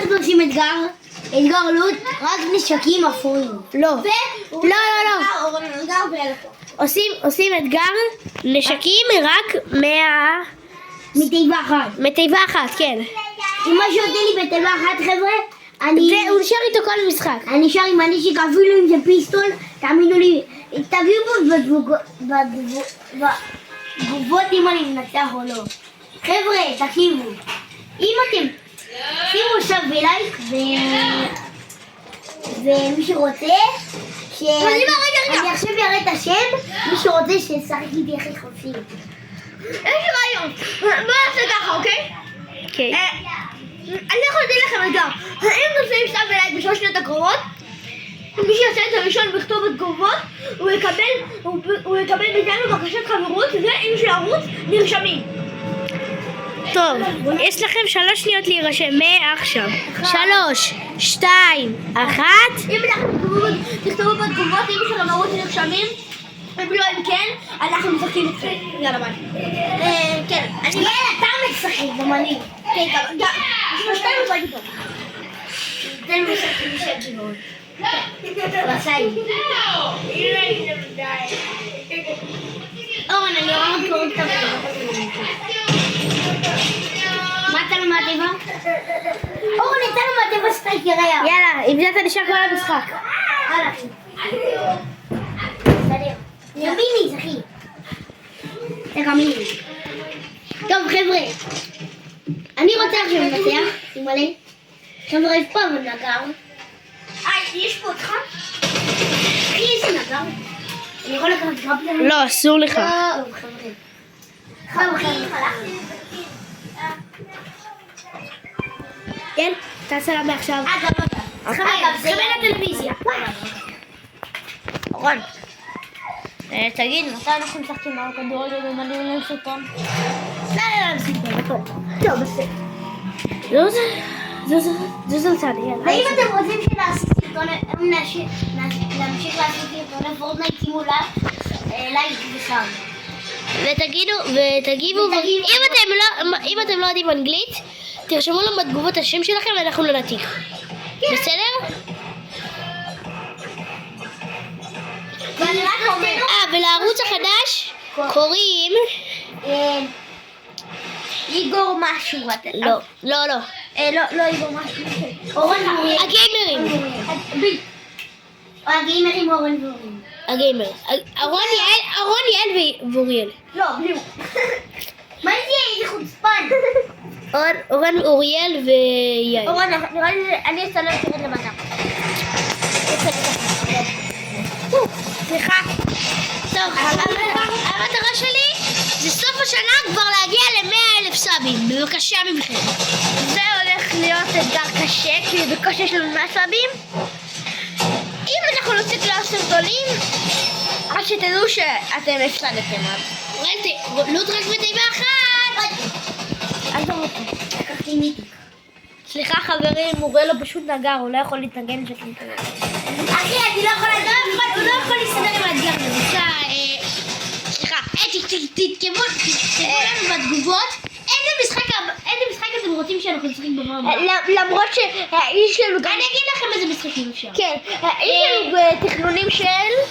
אנחנו עושים אתגר לוט, רק נשקים אפורים. לא. עושים אתגר נשקים רק מתיבה אחת, כן. אם משהו נותן לי בתיבה אחת, חבר'ה, הוא נשאר איתו כל המשחק. אני נשאר עם הנשק, אפילו אם זה פיסטול, תאמינו לי, תגיבו בתגובות אם אני מנצח או לא. חבר'ה, תקשיבו, אם אתם שימו עכשיו בלייק ומי שרוצה אני עכשיו אראה את השם, מי שרוצה ששחק איתי הכי חופשי. יש לי רעיון, בואו נעשה ככה, אוקיי? אוקיי. אני יכול להגיד לכם אתגר, האם נושאים סתם בלייק בשלוש שניות הקרובות? מי שיעשה את הראשון בכתוב בתגובות, הוא יקבל מאיתנו בקשת חברות, ואם של ערוץ נרשמים. טוב, יש לכם 3 שניות להירשם מעכשיו. 3, 2, 1. אם תכתבו בתגובות, אם של ערוץ נרשמים, אם לא, אם כן, אנחנו משחקים אתכם. יאללה ביי. כן, יאללה, אתה משחק, גם אני. כן, גם. שלושתנו משחקים פה. תן לי משחקים משחקים מאוד. רשאי. אורן, אני רואה קוראים את מה אתה לו מהטבע? אורן, אתה לו מהטבע סטייק ירח. יאללה, עם זה אתה נשאר כל המשחק. הלאה. בסדר. ימיני, זכי. תקמיני. טוב, חבר'ה. אני רוצה עכשיו לנצח. תמלא. חבר'ה, איפה פעם נגר? יש פה אותך? אחי, יש לי נגר. אני יכול לקחת קרפלר? לא, אסור לך. טוב, חבר'ה. כן, תעשה לה מעכשיו. אגב, זה הטלוויזיה. רון, תגיד, מתי אנחנו משחקים על כדורגל ומדהים לסרטון? טוב, בסדר. זוז לצד, יאללה. ואם אתם רוצים שנעשה סרטון, נמשיך לעשות סרטוני פורטנייט, שימו לייק וסאב. ותגיבו, אם אתם לא יודעים אנגלית, תרשמו לנו בתגובות השם שלכם ואנחנו לא נעתיק. בסדר? ולערוץ החדש קוראים איגור משהו. לא. לא איגור משהו. הגיימרים. הגיימרים אורן ואורן. הגיימרים. ארון, יעל ואוריאל. לא, בלי. מה זה? איזה חוצפן. אורן, אוריאל ויעל. אורן, נראה לי אני אצלם תרד למטה. סליחה. טוב, המטרה שלי זה סוף השנה כבר להגיע ל100,000 סאבים. בבקשה מכם. זה הולך להיות אתגר קשה, כי בקושי יש לנו 100 סאבים. אם אנחנו נוציא לעשות סרטונים, רק שתדעו שאתם הפסדתם. לוט רק בתיבה אחת. אז לא רוצים. לקחתי מיטיק. סליחה חברים, מורלו פשוט נגר, הוא לא יכול להתנגן שכן כזה. אחי, אני לא יכולה לדעת, הוא לא יכול להסתדר עם האתגר הזה. סליחה, תתקבו לנו בתגובות איזה משחק אתם רוצים שאנחנו נשחקים במאמר. למרות שהאיש שלנו גם... אני אגיד לכם איזה משחקים אפשר. כן, האיש שלנו בתכנונים של...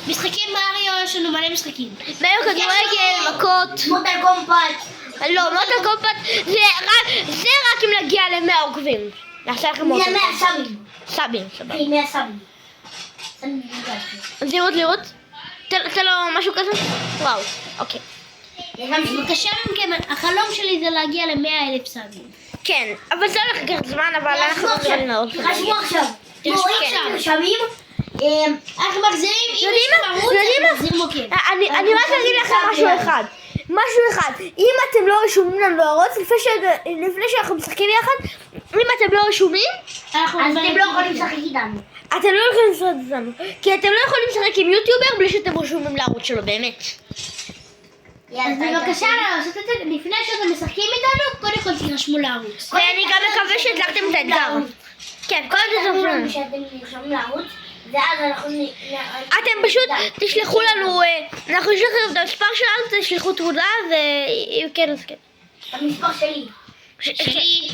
משחקים מריו, יש לנו מלא משחקים. מריו כדורגל, מכות. מוטל קומפט. לא, מוטל קומפט זה רק אם נגיע ל100 עוקבים. נעשה לכם מוטל. זה 100 סאבים. סאבים, סבבה. 100 סאבים. לראות? תן לו משהו כזה? וואו, אוקיי. בבקשה מכם, החלום שלי זה להגיע ל100,000 סאבים. כן, אבל זה הולך לקחת זמן, אבל אנחנו נראים מאוד. תחשבו עכשיו. נרשמים. אנחנו מחזירים, אם יש ערוץ, נחזיר מוקד. אני רק אגיד לכם משהו אחד. אם אתם לא רשומים לנו לערוץ, לפני שאנחנו משחקים יחד, אם אתם לא רשומים, אז אתם לא יכולים לשחק איתנו. אתם לא יכולים לשחק איתנו. כי אתם לא יכולים לשחק עם יוטיובר בלי שאתם רשומים לערוץ שלו, באמת. אז בבקשה לעשות את זה, לפני שאתם משחקים איתנו, קודם כל תירשמו לערוץ. ואני גם מקווה שהצלחתם את האתגר. כן, כל זה תרשמו שאתם נרשמים לערוץ, ואז אנחנו... אתם פשוט תשלחו לנו, אנחנו נשלח לכם את המספר שלנו, תשלחו תעודה, וכן, אז כן. המספר שלי. שלי.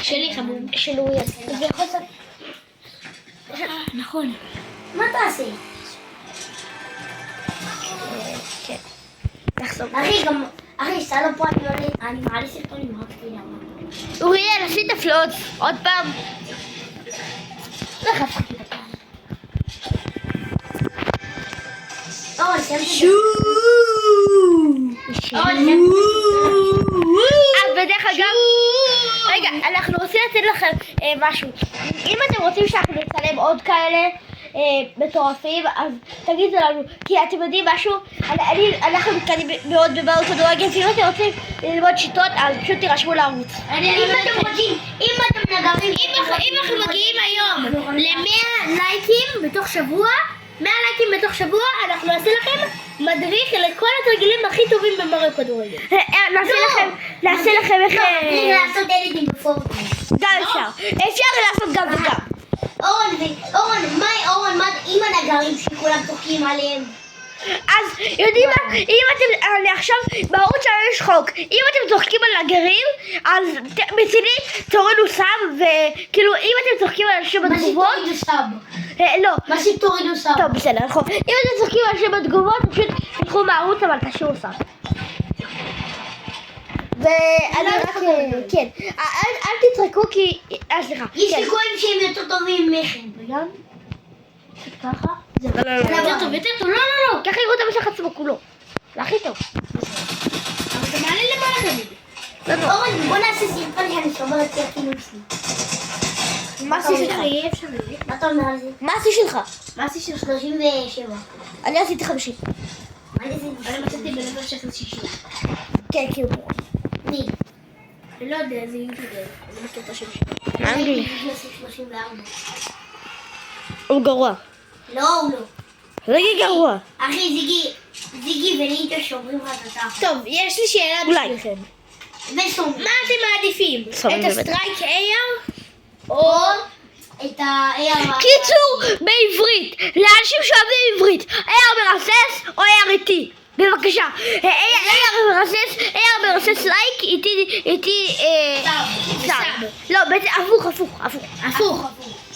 שלי חמור. של אוריאל. זה יכול לעשות... נכון. מה תעשי? כן. נחסום. אחי, סע לו פה, אני מעלה סרטונים, רק תדע. אוריאל, עשית פלוץ. עוד פעם. לא חפשתי את הפעם. בדרך אגב, רגע, אנחנו רוצים לתת לכם משהו. אם אתם רוצים שאנחנו נצלם עוד כאלה מטורפים, אז תגידו לנו, כי אתם יודעים משהו, אנחנו מתקדמים מאוד בבעיות כדורגל, ואם אתם רוצים ללמוד שיטות, אז פשוט תירשמו לערוץ. אם אתם נגרים, אם אנחנו מגיעים היום ל-100 לייקים בתוך שבוע, 100 לייקים בתוך שבוע, אנחנו נעשה לכם מדריך לכל התרגילים הכי טובים במריו כדורגל. נעשה לכם איך... צריך לעשות אדיטינג בפורטנייט. גם אפשר לעשות גם וגם. אורן, מה עם הנגרים שכולם צוחקים עליהם? אז יודעים מה, אם אתם, עכשיו בערוץ שלנו יש חוק, אם אתם צוחקים על נגרים, אז מצידי תורידו סאב, וכאילו אם אתם צוחקים על אנשים בתגובות, מה שתורידו סאב? לא, מה שתורידו סאב? טוב בסדר, נכון, אם אתם צוחקים על אנשים בתגובות, פשוט תלכו מהערוץ אבל תשאירו סאב. ואני רק, כן, אל תצחקו כי, סליחה, יש כן. סיכויים שהם יותר טובים ממכם, וגם? ככה? יותר טוב, יותר טוב, לא. ככה יראו את המשך עצמו כולו, זה הכי טוב. אבל אתה מעלה למעלה תמיד. אורן, בוא נעשה סרטון שאני שומרת את הכינוי שלי. מה עשי שלך? יהיה אפשרי. מה אתה אומר על זה? מה עשי שלך? מה עשי שלך? 37. אני עשיתי 50. אני עשיתי אני מצאתי בלבל של 60. כן, כאילו. מי? אני לא יודע, זה יוטיובר. אני מכיר את השם שלו. מה אנגלי? אני עשיתי 34. הוא גרוע. לא, הוא לא. רגע גרוע. אחי, זיגי וניטו שוברים לך את התחת. טוב, יש לי שאלה אולי. בשבילכם. וסומי. מה אתם מעדיפים? סומי את באמת. הסטרייק אייר? או את ה-AR. קיצור, בעברית, לאנשים שאוהבים עברית, AR מרסס או AR איתי? בבקשה, AR מרסס לייק, איתי סאב. לא, בעצם הפוך.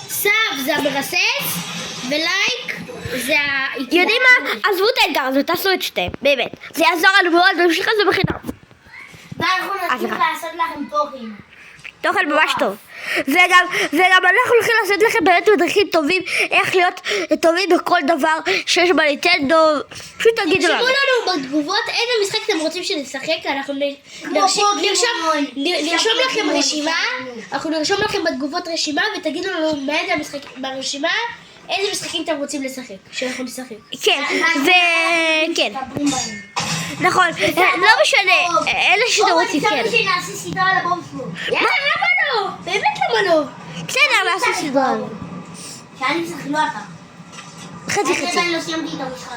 סאב זה המרסס, ולייק זה יודעים מה? עזבו את האתגר הזה, תעשו את שתיהם, באמת. זה יעזור לנו מאוד, ונמשיך את זה בחינם. ואנחנו נתחיל לעשות לכם תוכן. תוכן ממש טוב. וגם אנחנו הולכים לעשות לכם באמת מדריכים טובים, איך להיות טובים בכל דבר שיש בניטנדו. פשוט תגידו לנו. תרשמו לנו בתגובות איזה משחק אתם רוצים שנשחק, אנחנו נרשום לכם רשימה, אנחנו נרשום לכם בתגובות רשימה ותגידו לנו מאיזה המשחק ברשימה, איזה משחקים אתם רוצים לשחק, שאנחנו נשחק. כן, וכן, נכון, לא משנה, אלה שאתם רוצים, כן. אורן, שנעשה סדרה על הבומפלור. יאללה, למה לא? באמת למה לא? בסדר, נעשה סדרה. שאני משחק, לא אתה. חצי אני חצי. עדיין לא סיימתי את המשחק.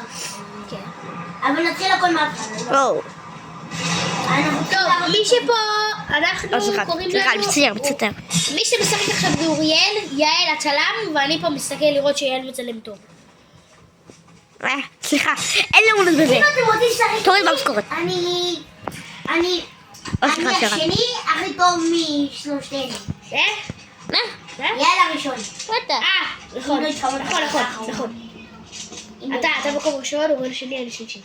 אבל נתחיל הכל מההתחלה. לא. טוב, מי שפה, אנחנו קוראים סליחה, לנו... מצטער. מי שמשחק עכשיו זה אוריאל, יעל הצלם, ואני פה מסתכל לראות שיעל מצלם טוב. סליחה, אין לנו בזה. אם אתם רוצים לשחק תוריד במשכורת. אני השני הכי טוב משלושתנו. יאללה הראשון. נכון. אתה מקום ראשון, אוריאל שני, אני שלישי.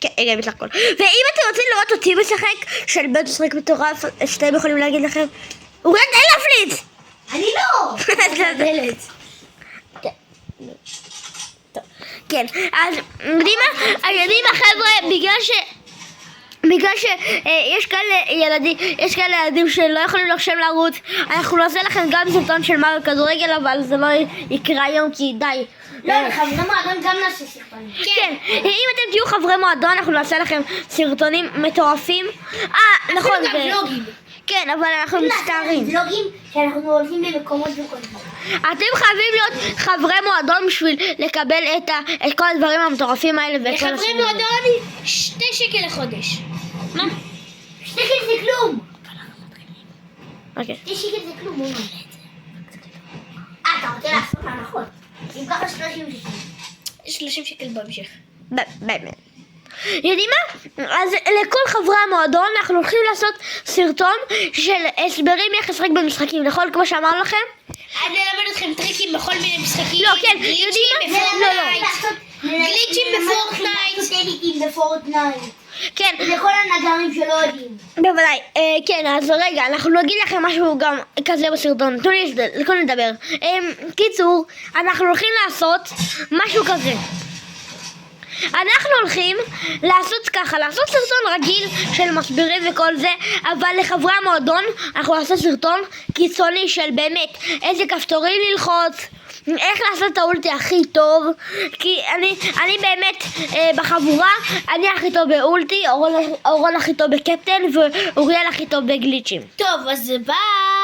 כן, רגע, לך הכל. ואם אתם רוצים לראות אותי משחק, של בית משחק מטורף, שאתם יכולים להגיד לכם, אוריאל, תן להפליץ! אני לא! כן, אז יודעים מה חבר'ה, בגלל שיש כאלה ילדים שלא יכולים לחשב לערוץ, אנחנו נעשה לכם גם סרטון של מריו כדורגל, אבל זה לא יקרה היום כי די. לא, חברי מועדון גם נעשה סרטונים. כן, אם אתם תהיו חברי מועדון, אנחנו נעשה לכם סרטונים מטורפים. נכון, גם ולוגים. כן, אבל אנחנו מצטערים. ולוגים שאנחנו הולכים למקומות וכותבים. אתם חייבים להיות חברי מועדון בשביל לקבל את כל הדברים המטורפים האלה. לחברי מועדון 2 שקל לחודש. מה? 2 שקל זה כלום. אוקיי. 2 שקל זה כלום. אתה רוצה לעשות הנחות? אם ככה 30 שקל. 30 שקל בהמשך. באמת. יודעים מה? אז לכל חברי המועדון אנחנו הולכים לעשות סרטון של הסברים איך לשחק במשחקים, נכון? כמו שאמרנו לכם? אני אלמד אתכם טריקים בכל מיני משחקים. לא, כן, יודעים מה? גליצ'ים בפורטנייט. גליצ'ים בפורטנייט. כן, לכל הנגרים שלא יודעים. בוודאי, כן, אז רגע, אנחנו נגיד לכם משהו גם כזה בסרטון, תנו לי לדבר. קיצור, אנחנו הולכים לעשות משהו כזה. אנחנו הולכים לעשות ככה, לעשות סרטון רגיל של מסבירים וכל זה, אבל לחברי המועדון אנחנו נעשה סרטון קיצוני של באמת איזה כפתורים ללחוץ, איך לעשות את האולטי הכי טוב, כי אני באמת בחבורה, אני הכי טוב באולטי, אורון הכי טוב בקפטן ואוריאל הכי טוב בגליצ'ים. טוב, אז ביי.